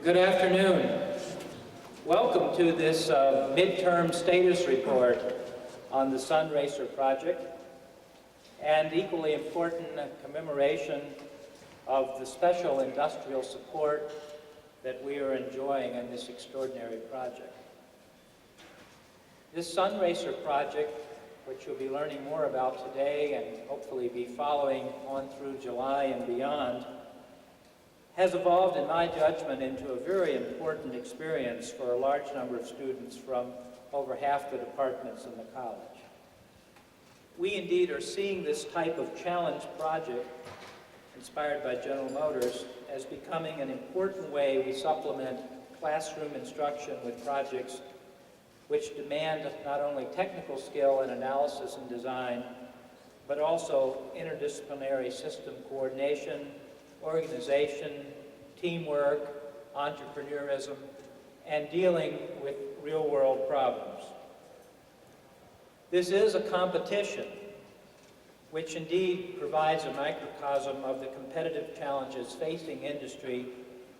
Good afternoon. Welcome to this midterm status report on the Sunracer project, and equally important, a commemoration of the special industrial support that we are enjoying in this extraordinary project. This Sunracer project, which you'll be learning more about today and hopefully be following on through July and beyond, has evolved, in my judgment, into a very important experience for a large number of students from over half the departments in the college. We indeed are seeing this type of challenge project, inspired by General Motors, as becoming an important way we supplement classroom instruction with projects which demand not only technical skill and analysis and design, but also interdisciplinary system coordination, organization, teamwork, entrepreneurism, and dealing with real-world problems. This is a competition which indeed provides a microcosm of the competitive challenges facing industry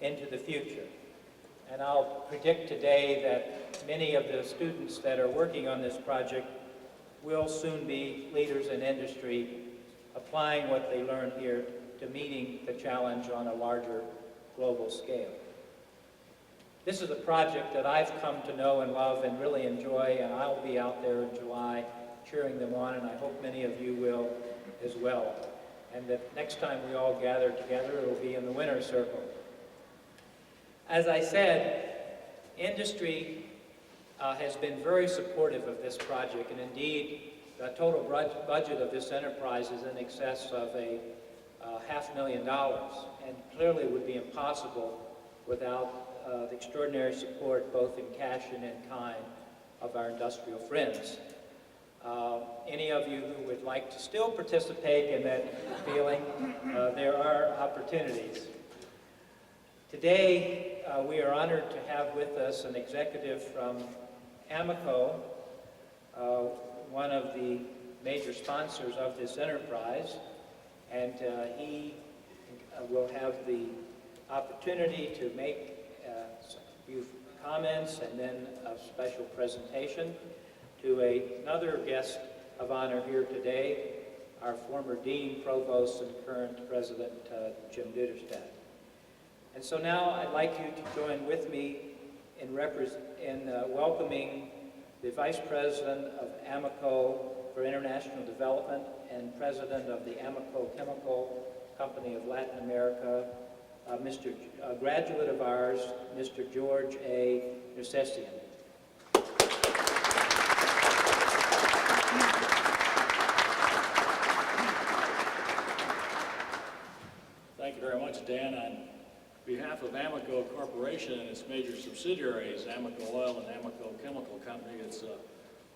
into the future. And I'll predict today that many of the students that are working on this project will soon be leaders in industry, applying what they learn here to meeting the challenge on a larger global scale. This is a project that I've come to know and love and really enjoy, and I'll be out there in July cheering them on, and I hope many of you will as well. And that next time we all gather together, it'll be in the winner's circle. As I said, industry has been very supportive of this project, and indeed, the total budget of this enterprise is in excess of $500,000, and clearly would be impossible without the extraordinary support, both in cash and in kind, of our industrial friends. Any of you who would like to still participate in that feeling, there are opportunities. Today, we are honored to have with us an executive from Amoco, one of the major sponsors of this enterprise, and he will have the opportunity to make a few comments and then a special presentation to another guest of honor here today, our former Dean, Provost, and current President, Jim Duderstadt. And so now I'd like you to join with me in welcoming the Vice President of Amoco for International Development and President of the Amoco Chemical Company of Latin America, a graduate of ours, Mr. George A. Nersessian. Thank you very much, Dan. On behalf of Amoco Corporation and its major subsidiaries, Amoco Oil and Amoco Chemical Company, it's a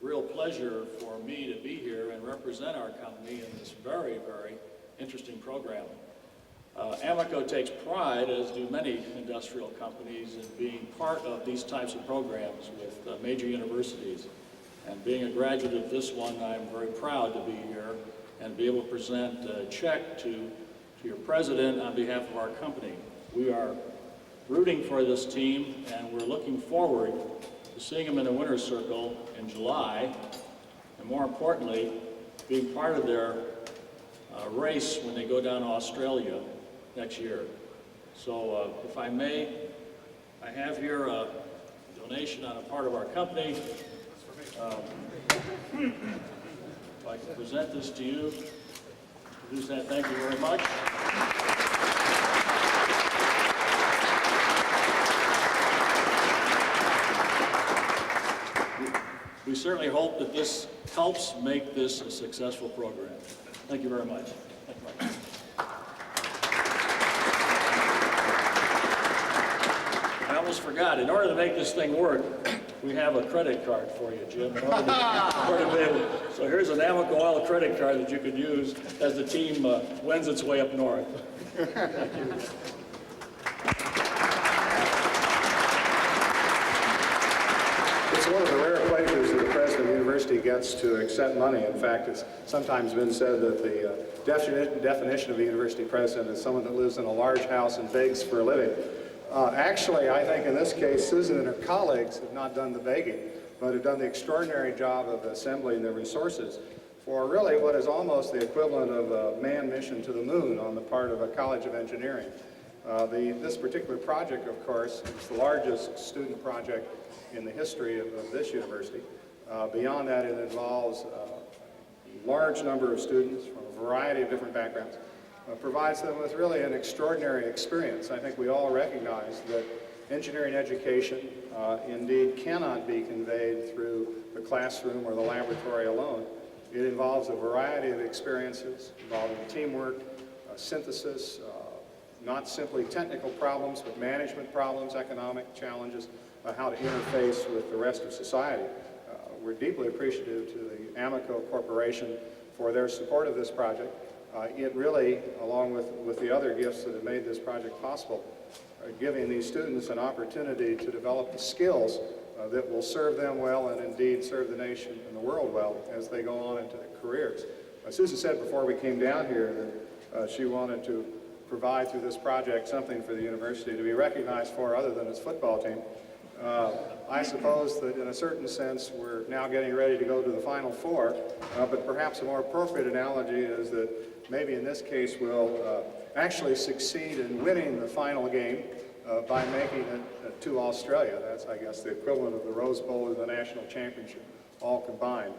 real pleasure for me to be here and represent our company in this very, very interesting program. Amoco takes pride, as do many industrial companies, in being part of these types of programs with major universities. And being a graduate of this one, I'm very proud to be here and be able to present a check to your president on behalf of our company. We are rooting for this team, and we're looking forward to seeing them in the winner's circle in July, and more importantly, being part of their race when they go down to Australia next year. So if I may, I have here a donation on a part of our company. If I can present this to you, produce that, thank you very much. We certainly hope that this helps make this a successful program. Thank you very much. Thank you very much. I almost forgot, in order to make this thing work, we have a credit card for you, Jim. So here's an Amoco Oil credit card that you could use as the team wends its way up north. Thank you. It's one of the rare pleasures that the president of the university gets to accept money. In fact, it's sometimes been said that the definition of a university president is someone that lives in a large house and begs for a living. Actually, I think in this case, Susan and her colleagues have not done the begging, but have done the extraordinary job of assembling the resources for really what is almost the equivalent of a manned mission to the moon on the part of a College of Engineering. This particular project, of course, is the largest student project in the history of this university. Beyond that, it involves a large number of students from a variety of different backgrounds. Provides them with really an extraordinary experience. I think we all recognize that engineering education indeed cannot be conveyed through the classroom or the laboratory alone. It involves a variety of experiences involving teamwork, synthesis, not simply technical problems, but management problems, economic challenges, how to interface with the rest of society. We're deeply appreciative to the Amoco Corporation for their support of this project. It really, along with the other gifts that have made this project possible, are giving these students an opportunity to develop the skills that will serve them well and indeed serve the nation and the world well as they go on into their careers. Susan said before we came down here that she wanted to provide through this project something for the university to be recognized for other than its football team. I suppose that in a certain sense we're now getting ready to go to the Final Four, but perhaps a more appropriate analogy is that maybe in this case we'll actually succeed in winning the final game by making it to Australia. That's, I guess, the equivalent of the Rose Bowl or the national championship, all combined.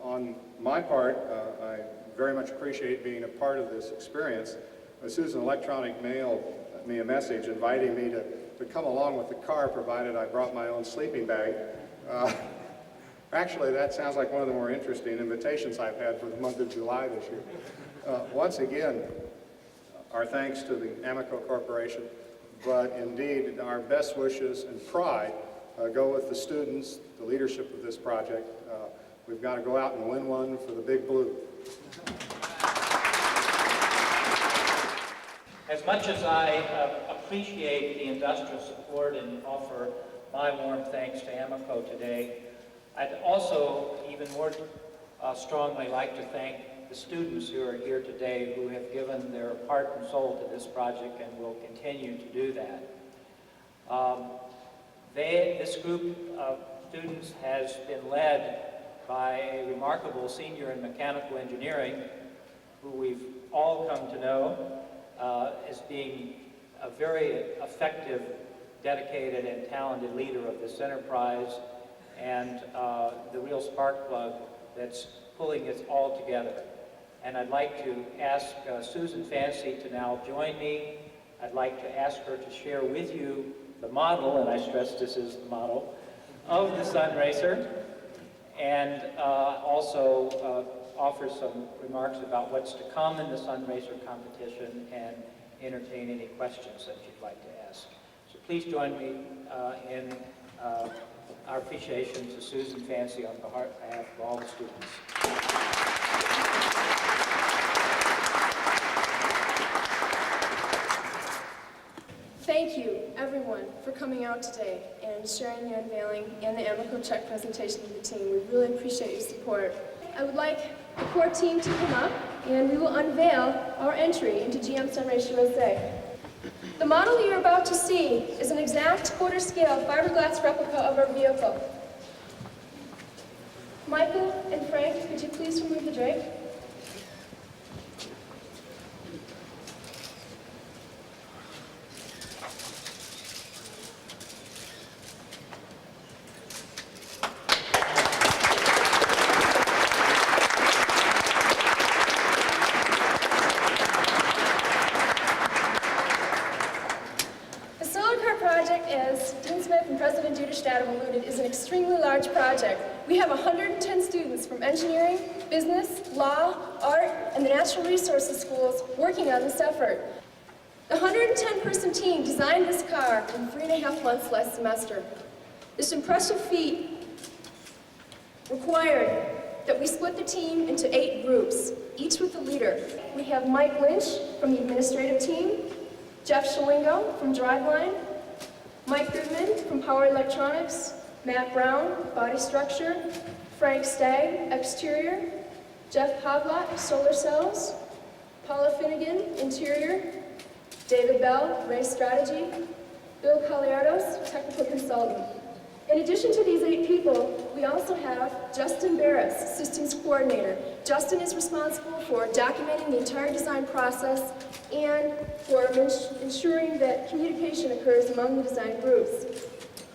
On my part, I very much appreciate being a part of this experience. Susan Electronic mailed me a message inviting me to come along with the car, provided I brought my own sleeping bag. Actually, that sounds like one of the more interesting invitations I've had for the month of July this year. Once again, our thanks to the Amoco Corporation, but indeed our best wishes and pride go with the students, the leadership of this project. We've got to go out and win one for the Big Blue. As much as I appreciate the industrial support and offer my warm thanks to Amoco today, I'd also even more strongly like to thank the students who are here today who have given their heart and soul to this project and will continue to do that. This group of students has been led by a remarkable senior in mechanical engineering who we've all come to know as being a very effective, dedicated, and talented leader of this enterprise and the real spark plug that's pulling it all together. And I'd like to ask Susan Fancy to now join me. I'd like to ask her to share with you the model, and I stress this is the model, of the Sunracer, and also offer some remarks about what's to come in the Sunracer competition and entertain any questions that you'd like to ask. So please join me in our appreciation to Susan Fancy on behalf of all the students. Thank you, everyone, for coming out today and sharing the unveiling and the Amoco check presentation with the team. We really appreciate your support. I would like the core team to come up, and we will unveil our entry into GM Sunracer USA. The model you're about to see is an exact quarter-scale fiberglass replica of our vehicle. Michael and Frank, could you please remove the drape? Is an extremely large project. We have 110 students from engineering, business, law, art, and the natural resources schools working on this effort. The 110-person team designed this car in 3.5 months last semester. This impressive feat required that we split the team into 8 groups, each with a leader. We have Mike Lynch from the administrative team, Jeff Shalingo from Driveline, Mike Goodman from Power Electronics, Matt Brown, Body Structure, Frank Stagg, Exterior, Jeff Havlott, Solar Cells, Paula Finnegan, Interior, David Bell, Race Strategy, Bill Caliardos, technical consultant. In addition to these 8 people, we also have Justin Barris, systems coordinator. Justin is responsible for documenting the entire design process and for ensuring that communication occurs among the design groups.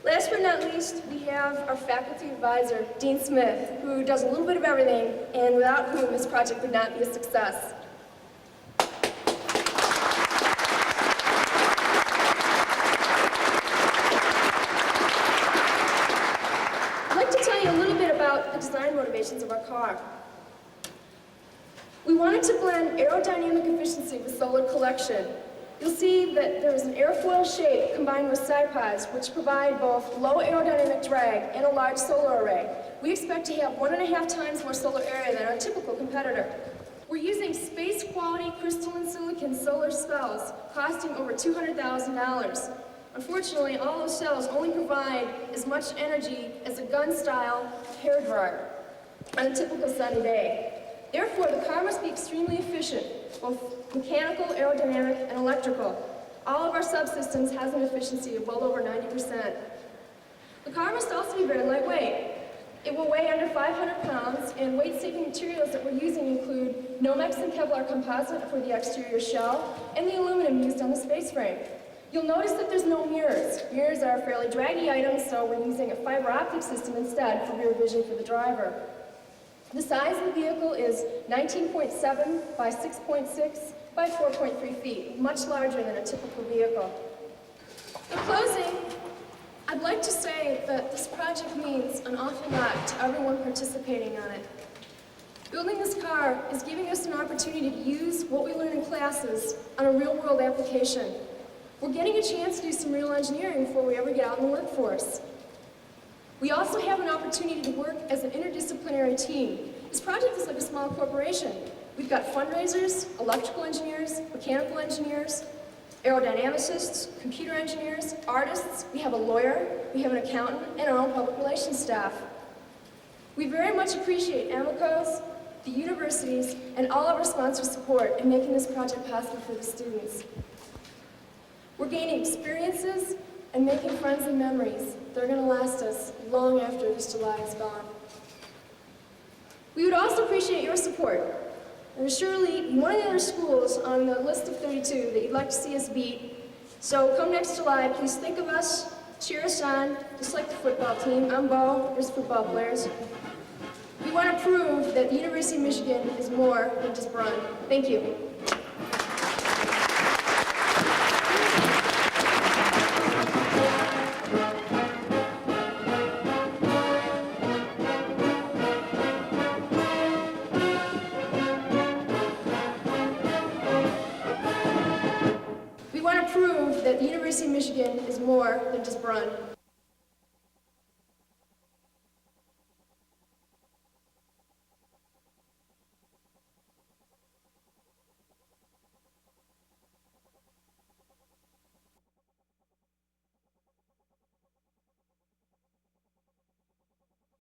Last but not least, we have our faculty advisor, Dean Smith, who does a little bit of everything, and without whom this project would not be a success. I'd like to tell you a little bit about the design motivations of our car. We wanted to blend aerodynamic efficiency with solar collection. You'll see that there is an airfoil shape combined with side pods, which provide both low aerodynamic drag and a large solar array. We expect to have 1.5 times more solar area than our typical competitor. We're using space-quality crystalline silicon solar cells costing over $200,000. Unfortunately, all those cells only provide as much energy as a gun-style hairdryer on a typical sunny day. Therefore, the car must be extremely efficient, both mechanical, aerodynamic, and electrical. All of our subsystems has an efficiency of well over 90%. The car must also be very lightweight. It will weigh under 500 pounds, and weight-saving materials that we're using include Nomex and Kevlar composite for the exterior shell, and the aluminum used on the space frame. You'll notice that there's no mirrors. Mirrors are fairly draggy items, so we're using a fiber optic system instead for rear vision for the driver. The size of the vehicle is 19.7 by 6.6 by 4.3 feet, much larger than a typical vehicle. In closing, I'd like to say that this project means an awful lot to everyone participating on it. Building this car is giving us an opportunity to use what we learn in classes on a real-world application. We're getting a chance to do some real engineering before we ever get out in the workforce. We also have an opportunity to work as an interdisciplinary team. This project is like a small corporation. We've got fundraisers, electrical engineers, mechanical engineers, aerodynamicists, computer engineers, artists, we have a lawyer, we have an accountant, and our own public relations staff. We very much appreciate Amoco's, the universities, and all of our sponsors' support in making this project possible for the students. We're gaining experiences and making friends and memories that are going to last us long after this July is gone. We would also appreciate your support. There's surely one of the other schools on the list of 32 that you'd like to see us beat. So come next July, please think of us, cheer us on, just like the football team. I'm Bo, there's football players. We want to prove that the University of Michigan is more than just Brun. Thank you. We want to prove that the University of Michigan is more than just Brun.